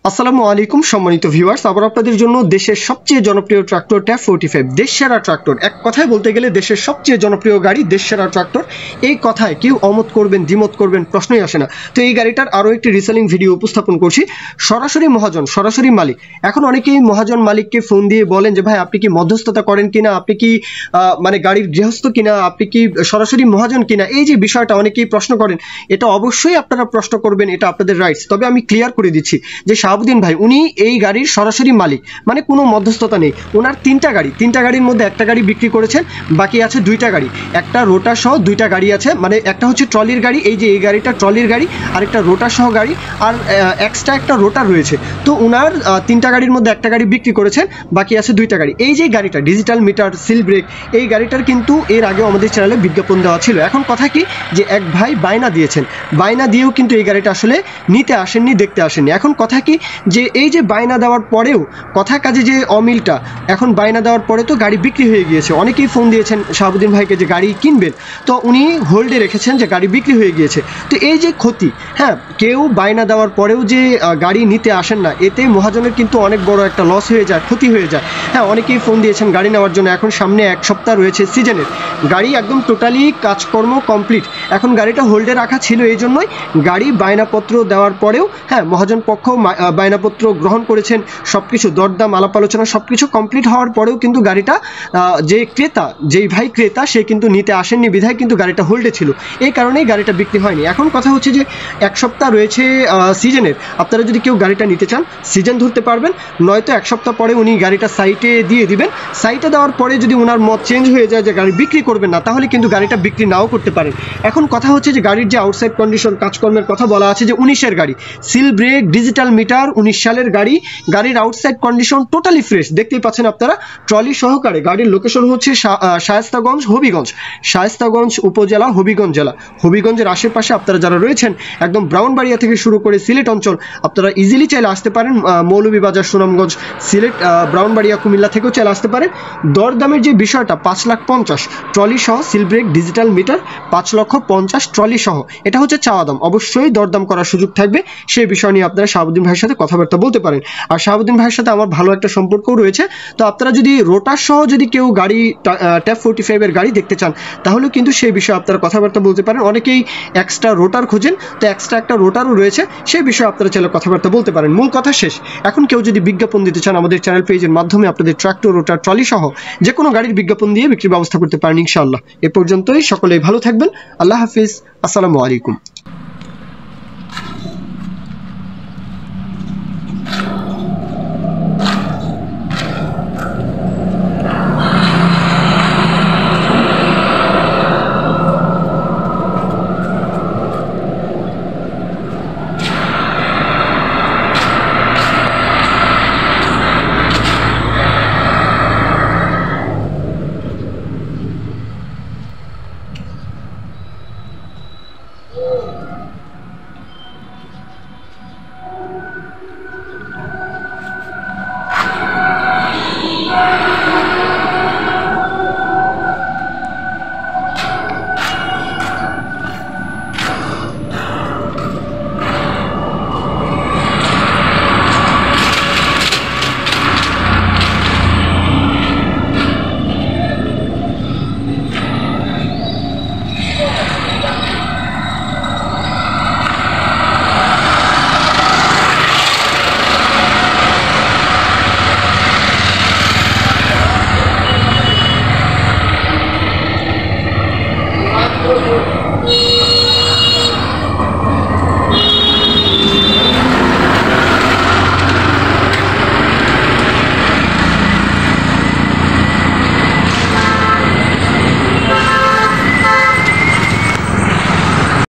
আসসালামু আলাইকুম সম্মানিত ভিউয়ার্স, আবার আপনাদের জন্য দেশের সবচেয়ে জনপ্রিয় ট্রাক্টর ট্যাপ 45 দেশ সেরা ট্রাক্টর। এক কথায় বলতে গেলে দেশের সবচেয়ে জনপ্রিয় গাড়ি, দেশ সেরা ট্রাক্টর। এই কথায় কেউ অমত করবেন দ্বিমত করবেন প্রশ্নই আসে না। তো এই গাড়িটার আরও একটি রিসেলিং ভিডিও উপস্থাপন করছি। সরাসরি মহাজন, সরাসরি মালিক। এখন অনেকেই মহাজন মালিককে ফোন দিয়ে বলেন যে ভাই আপনি কি মধ্যস্থতা করেন কিনা, আপনি কি মানে গাড়ির গৃহস্থ কিনা, আপনি কি সরাসরি মহাজন কিনা, এই যে বিষয়টা অনেকেই প্রশ্ন করেন। এটা অবশ্যই আপনারা প্রশ্ন করবেন, এটা আপনাদের রাইটস। তবে আমি ক্লিয়ার করে দিচ্ছি যে শাহাবুদ্দিন ভাই উনি এই গাড়ির সরাসরি মালিক, মানে কোনো মধ্যস্থতা নেই। ওনার তিনটা গাড়ির মধ্যে একটা গাড়ি বিক্রি করেছেন, বাকি আছে দুইটা গাড়ি। একটা রোটার সহ দুইটা গাড়ি আছে, মানে একটা হচ্ছে ট্রলির গাড়ি, এই যে এই গাড়িটা ট্রলির গাড়ি, আর একটা রোটার সহ গাড়ি, আর এক্সট্রা একটা রোটার রয়েছে। তো ওনার তিনটা গাড়ির মধ্যে একটা গাড়ি বিক্রি করেছেন, বাকি আছে দুইটা গাড়ি। এই যে গাড়িটা ডিজিটাল মিটার সিল ব্রেক, এই গাড়িটার কিন্তু এর আগে আমাদের চ্যানেলে বিজ্ঞাপন দেওয়া ছিল। এখন কথা কি যে এক ভাই বায়না দিয়েছেন, বায়না দিয়েও কিন্তু এই গাড়িটা আসলে নিতে আসেননি, দেখতে আসেননি। এখন কথা কি যে এই যে বায়না দেওয়ার পরেও কথা কাজে যে অমিলটা, এখন বায়না দেওয়ার পরে তো গাড়ি বিক্রি হয়ে গিয়েছে। অনেকেই ফোন দিয়েছেন শাহাবুদ্দিন ভাইকে যে গাড়ি কিনবেন, তো উনি হোল্ডে রেখেছেন যে গাড়ি বিক্রি হয়ে গিয়েছে। তো এই যে ক্ষতি, হ্যাঁ, কেউ বায়না দেওয়ার পরেও যে গাড়ি নিতে আসেন না, এতে মহাজনের কিন্তু অনেক বড় একটা লস হয়ে যায়, ক্ষতি হয়ে যায়। হ্যাঁ, অনেকেই ফোন দিয়েছেন গাড়ি নেওয়ার জন্য। এখন সামনে এক সপ্তাহ রয়েছে সিজনের, গাড়ি একদম টোটালি কাজকর্ম কমপ্লিট। এখন গাড়িটা হোল্ডে রাখা ছিল, এই জন্যই গাড়ি বায়নাপত্র দেওয়ার পরেও, হ্যাঁ, মহাজন পক্ষ বায়নাপত্র গ্রহণ করেছেন, সব কিছু দরদাম আলাপ আলোচনা সব কিছু কমপ্লিট হওয়ার পরেও কিন্তু গাড়িটা যে ক্রেতা, যেই ভাই ক্রেতা, সে কিন্তু নিতে আসেননি, বিধায় কিন্তু গাড়িটা হোল্ডে ছিল। এই কারণেই গাড়িটা বিক্রি হয়নি। এখন কথা হচ্ছে যে এক সপ্তাহ রয়েছে সিজনের, আপনারা যদি কেউ গাড়িটা নিতে চান সিজন ধরতে পারবেন, নয়তো এক সপ্তাহ পরে উনি গাড়িটা সাইটে দিয়ে দিবেন। সাইটে দেওয়ার পরে যদি ওনার মত চেঞ্জ হয়ে যায় যে গাড়ি বিক্রি করবেন না, তাহলে কিন্তু গাড়িটা বিক্রি নাও করতে পারেন। এখন কথা হচ্ছে যে গাড়ির যে আউটসাইড কন্ডিশন, কাজকর্মের কথা বলা আছে যে 19-এর গাড়ি, সিল ব্রেক, ডিজিটাল মিটার, 19 সালের গাড়ি। গাড়ির আউটসাইড কন্ডিশন টোটালি ফ্রেশ, দেখতেই পাচ্ছেন আপনারা, ট্রলি সহকারে। গাড়ির লোকেশন হচ্ছে শায়েস্তাগঞ্জ, হবিগঞ্জ, শায়েস্তাগঞ্জ উপজেলা, হবিগঞ্জ জেলা। হবিগঞ্জের আশেপাশে আপনারা যারা রয়েছেন, একদম ব্রাউনবাড়িয়া থেকে শুরু করে সিলেট অঞ্চল, আপনারা ইজিলি চাইলে আসতে পারেন। মৌলভীবাজার, সুনামগঞ্জ, সিলেট, ব্রাউনবাড়িয়া, কুমিল্লা থেকেও চাইলে আসতে পারেন। দরদামের যে বিষয়টা, 5,50,000 ট্রলি সহ, সিল ব্রেক, ডিজিটাল মিটার, 5,50,000 ট্রলি সহ, এটা হচ্ছে চাওয়া দাম। অবশ্যই দরদাম করার সুযোগ থাকবে, সেই বিষয় নিয়ে আপনারা শাহাবুদ্দিন ভাইয়ের সাথে কথাবার্তা বলতে পারেন। আর শাহাবুদ্দিন ভাইয়ের সাথে আমার ভালো একটা সম্পর্কও রয়েছে। তো আপনারা যদি রোটার সহ যদি কেউ গাড়ি ট্যাপ 45-এর গাড়ি দেখতে চান, তাহলে কিন্তু সেই বিষয়ে আপনারা কথাবার্তা বলতে পারেন। অনেকেই এক্সট্রা রোটার খোঁজেন, তো এক্সট্রা একটা রোটারও রয়েছে, সেই বিষয়ে আপনারা চাইলে কথাবার্তা বলতে পারেন। মূল কথা শেষ। এখন কেউ যদি বিজ্ঞাপন দিতে চান, আমাদের চ্যানেল পেজের মাধ্যমে আপনাদের ট্রাক্টর, রোটার, ট্রলি সহ যে কোনো গাড়ির বিজ্ঞাপন দিয়ে বিক্রির ব্যবস্থা করতে পারেন ইনশাআল্লাহ। এ পর্যন্তই, সকলেই ভালো থাকবেন। আল্লাহ হাফিজ, আসসালামু আলাইকুম।